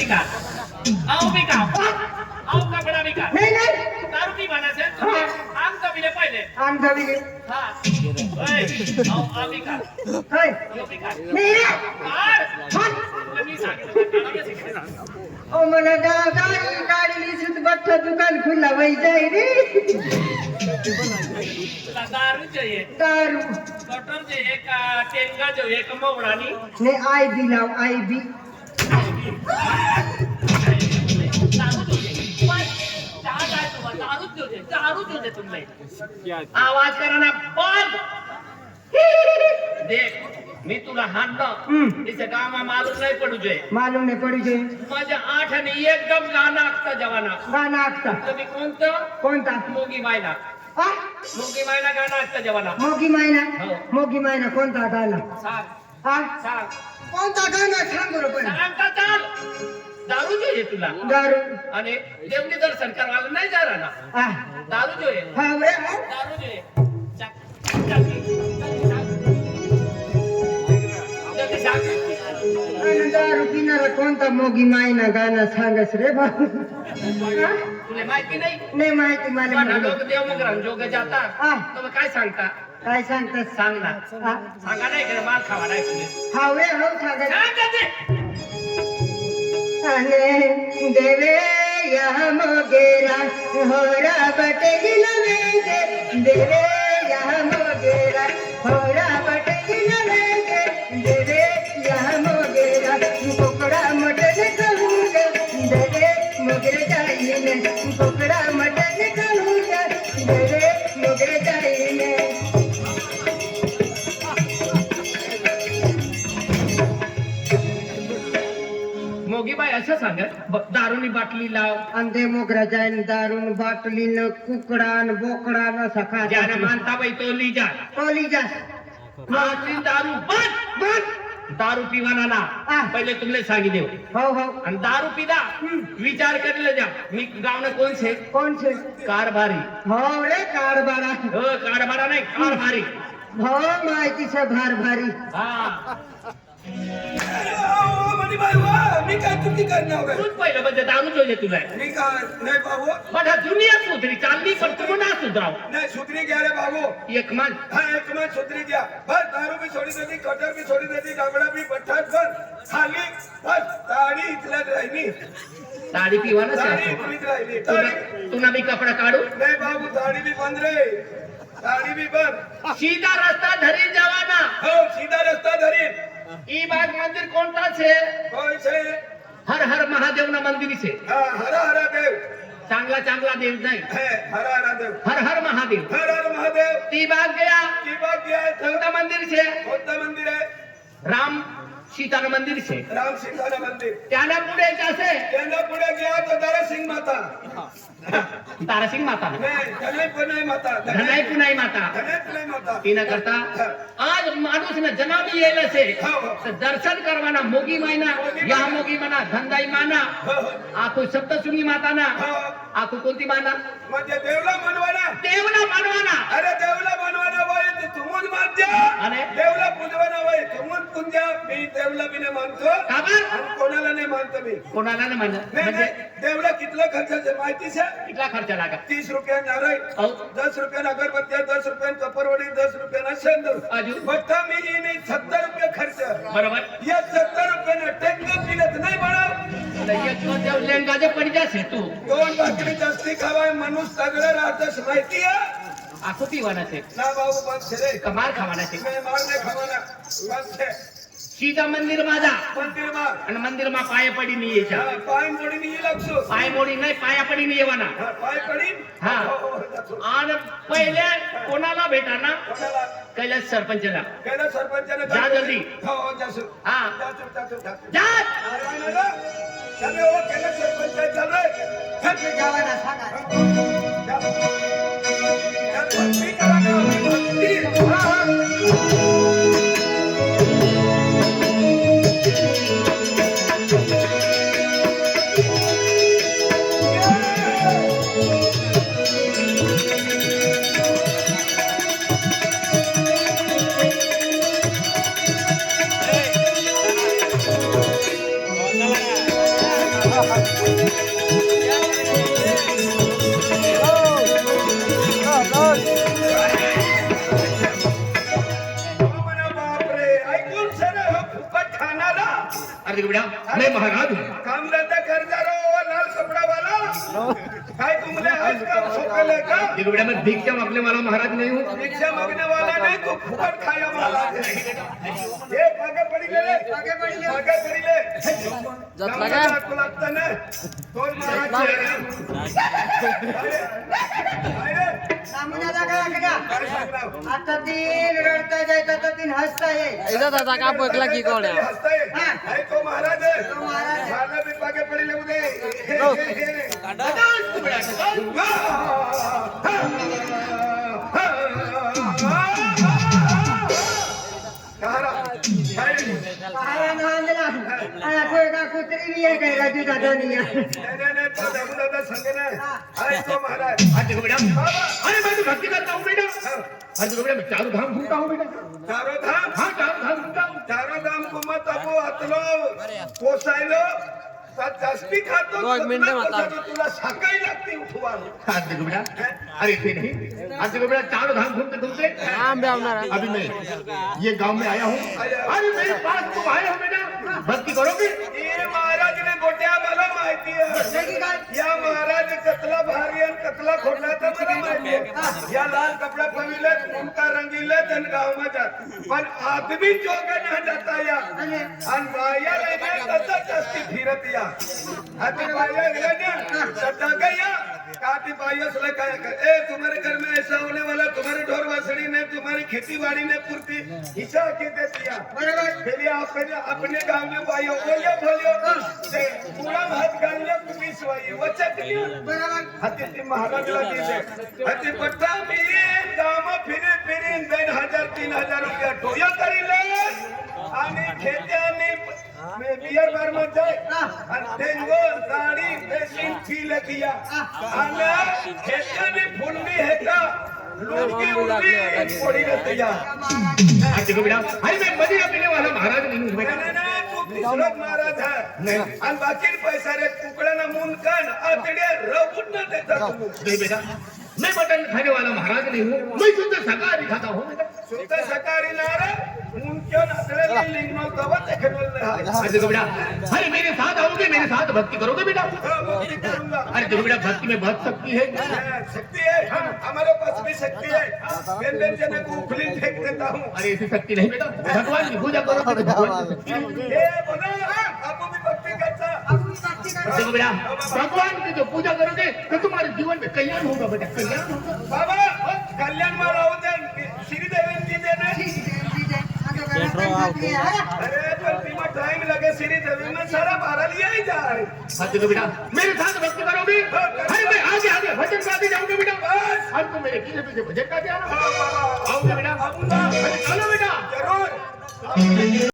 का आओ भी का आओ कपड़ा भी का नहीं नहीं दारू की बना से आम कबीले पहले आम दबी हां ओए आओ आमी का है यो भी का नहीं रे और मी सांगितलं ओ मला गाडी गाडी लिहित बठ्ठा दुकान खुला वही जाय रे दारू चाहिए दारू कटर जे एक टेंगा जो एक मोवडानी ने आई बी लाव आई बी दारू जो दे तुमने आवाज करा ना बंद देख मी तुला हाणलं इथे गावा मालूम नाही पडू जे मालूम नाही पडू जे माझ्या आठ आणि एकदम गाणं आखता जवाना गाणं आखता तुम्ही कोणतं कोणता मोगी मायना आ मोगी मायना गाणं आखता जवाना मोगी मायना हो. मोगी मायना कोणता गाणं सांग आ सांग कोणता गाणं सांग बरोबर सांग का चाल दारू જોઈએ तुला दारू અને દેવની દર્શન કરવા નહીં જા રહા आ દાरू જોઈએ हा रे हा દાरू જોઈએ आणि दारू पिणारा कोणता मोगी मायना गाणं सांगस रे बा तुला माहिती नाही नाही माहिती मला पण लोक देव मग रंजोग जातात हा. तुम्ही काय सांगता काय सांगतात सांग ना हा सांगा नाही का माल खावा नाही तुम्ही हा रे हो सांगा सांग ते अने देवे या मोगेरा होरा बटेगिल वेगे देवे या मोगेरा होरा बटेगिल वेगे देवे या मोगेरा कोकड़ा मटन खाऊंगा देवे मोगरे जाईने कोकड़ा मटन खाऊंगा देवे मोगरे जाईने मोगी बाई असं सांगत दारूनी बाटली लाव आणि ते मोगरा जाईन दारून बाटलीन कुकडान बोकडान सखा ज्याने मानता बाई तो लीजा कोली जा माझी दारू बंद बस दारू पिवाना ना हा. पहिले तुमले सांगी देऊ हो हो आणि दारू पिदा विचार करले जा मी गावना कोण छे कोण छे कारभारी हो रे कारभारा हो कारभारा नाही कारभारी हो माहिती से भार भारी हा मी काय चुकी करणार तूच पहिलं म्हणजे दारू जोजे तुला मी काय नाही बाबू बघा दुनिया सुधरी चालली पण तू ना सुधराव नाही सुधरी गया रे बाबू एक मान हा एक मन सुधरी गया बस दारू भी छोड़ी देती कटर भी छोड़ी देती डाबड़ा भी पट्टा कर खाली बस दाढ़ी इतला राहिली दाढी पिवा ना दाढ़ी इतलीच राहिली दाढ़ी तुला मी कपडा काढू नाही बाबू दाढ़ी भी बंद रे दाढ़ी भी बंद सीधा रस्ता धरी जवाना हो सीधा रस्ता धरी ई बाग मंदिर कोणता छे कोई से हर हर महादेव ना मंदिर छे हा हरा हरा देव चांगला चांगला देव नाही है हरा हरा देव हर हर महादेव हर हर महादेव ती बाग गया की बात किया है कोणता मंदिर छे कोणतं मंदिर आहे राम सीता ना मंदिर छे राम सीता मंदिर त्याला पुढे कसे त्यांना पुढे गया तो दारासिंग माता तारासिंग माता नाही धनय पुनाई माता धनाई पुनाई माता धनय पुनाई माता तिना करता आज माणूस ने जनाबी येले छे हो, हो. तर दर्शन करवाना मोगी मायना या मोगी माना धंदाई माना हो, हो. आखो सप्तशृंगी माता ना हो. आखो कोणती माना म्हणजे देवला मनवाना देवना मानवाना अरे देवला मनवाना वय ते तुमून मानजा आणि देवला पूजवाना वय तुमून पूजा मी देवला बिने मानतो का बर आणि कोणाला नाही मानतो मी कोणाला नाही मानत नाही म्हणजे नाही देवला कितला खर्चाचे माहिती છે कितला खर्च लागा 30 रुपया नारळ हो 10 रुपया अगरबत्ती 10 रुपया कपरवडी 10 रुपया शेंदूर अजून बट्टा मी ने 70 रुपये खर्च बरोबर या 70 रुपयानं टेंग पिलत नाही बनव एक देव लेंगाजे पडी जासे तू दोन भाकरी जास्ती खावाय माणूस सगळं राहतस माहिती आहे आखो पिवाना छे ना बाबू बात रे कमाल खावाना छे मैं मार नाही खावाना बात છે सीधा मंदिर माझा મંદિરમાં અને મંદિર માં પાય પડી ની येचा પાય મોડી ની લખશું पाय मोडी नाही पाया पडी ની येवाना પાય પડી हा आणि पहिले कोणाला भेटाना कोणाला कैलास सरपंचला गेला सरपंचाने जा जल्दी. हो जासू हा जासू जा चले हो गेला सरपंच चल रे जावाना सांगा भक्ती करा ना भक्ती बापरे ऐकून सर फुकट खाणारा अरे बेटा मैं महाराज हूँ काम धंदा करता रहो लाल कपड़ा वाला काय तुमने आज काम सोपले का देखो बेटा मैं भिक्षा मांगने वाला महाराज नहीं हूँ भिक्षा मांगने वाला नहीं तो फुकट खाया महाराज है ये भागे पड़ी ले भागे पड़ी ले जत लगा आपको लगता ना तो महाराज सामन्याला काय करा आता तीन रडता जायचं तर तीन हसता ये इधर दादा का पकला की कोण आहे हंसता है तो महाराज है तो महाराज है। खाना भी भागे पड़ी ले उदे पाहायला नाव दिला आणि थोडं का कुत्री बी आहे काय राजू दादा महाराज हाँ देखो बेटा अरे मैं तो भक्ति करता हूँ बेटा अरे देखो बेटा मैं चारों धाम घूमता हूँ बेटा चारों धाम हाँ चारों धाम घूमता हूँ चारों धाम घुमत अबो हातलो कोसायलो जास्ती खातो दो एक मिनिटं माता. तुला सकाळी लागते उठवायला हाँ देखो बेटा अरे इतने नहीं आज देखो बेटा चारों धाम घूमते घूमते आंबे आवणार आहे. अभी मैं ये गांव में आया हूँ अरे मेरे पास तुम आए हो बेटा भक्ति करोगे ये महाराज ने गोट्या मला माहिती आहे या महाराज कतला भारी आणि कतला खोटला तर मला माहिती आहे या लाल कपडा पविले उनका रंगीले तन गाव में जात पण आदमी जोगे ना जाता या आणि बाया लेने तसा जास्ती फिरत या आदमी बाया लेने सदा गया काटी बाया सले काय ए तुम्हारे घर में ऐसा होने वाला तुम्हारे ढोर वासड़ी ने तुम्हारी खेती बाड़ी ने पूर्ति हिस्सा के दे दिया पहले अपने गांव में बायो बोलियो बोलियो से पूरा भात गालियो तुम्ही सवाई वचकली हाती ती महाराज लगी से हाती पट्टा मी गाव फिरे फिरे 2000 3000 रुपया टोया करीले आणि खेत्याने मैं बियर बार में जाए आणि तेंगो गाड़ी बेसिन फील किया आणि खेत्याने फुलली हेता लुटकी उडली पड़ी रहती या आज देखो बेटा अरे मैं मदिरा पीने वाला महाराज नहीं हूँ बेटा नाही तू तिसरत महाराज आहे आणि बाकी पैसा रे कुकड्याना मुन कान आतड्या रवून न देता तू नहीं बेटा मैं मटन खाने वाला महाराज नहीं हूँ मैं शुद्ध शाकाहारी खाता हूँ बेटा सुद्धा सकारी नार मुन क्यों नसले लिंग नो तवत देखल रहा आज देखो बेटा अरे मेरे साथ आओगे मेरे साथ भक्ति करोगे बेटा भक्ति करूंगा अरे देखो बेटा भक्ति में बहुत शक्ति है शक्ति है हमारे पास भी शक्ति है बेन जने को उखली फेंक देता हूँ अरे ऐसी शक्ति नहीं बेटा भगवान की पूजा करो तो भगवान की शक्ति ये बोला आपको भी भक्ति करता देखो बेटा भगवान की जो पूजा करोगे तो तुम्हारे जीवन में कल्याण होगा बेटा कल्याण होगा बाबा कल्याण मारा होते श्रीदेवी जी देने अरे पर तीमा टाइम लगे श्रीदेवी में सारा बारा लिया ही जाए हाँ देखो बेटा मेरे साथ भक्ति करोगे अरे मैं आगे आगे भजन गाते जाऊंगा बेटा बस अब तो मेरे पीछे पीछे भजन गाते आना आओगे बेटा आऊंगा अरे चलो बेटा जरूर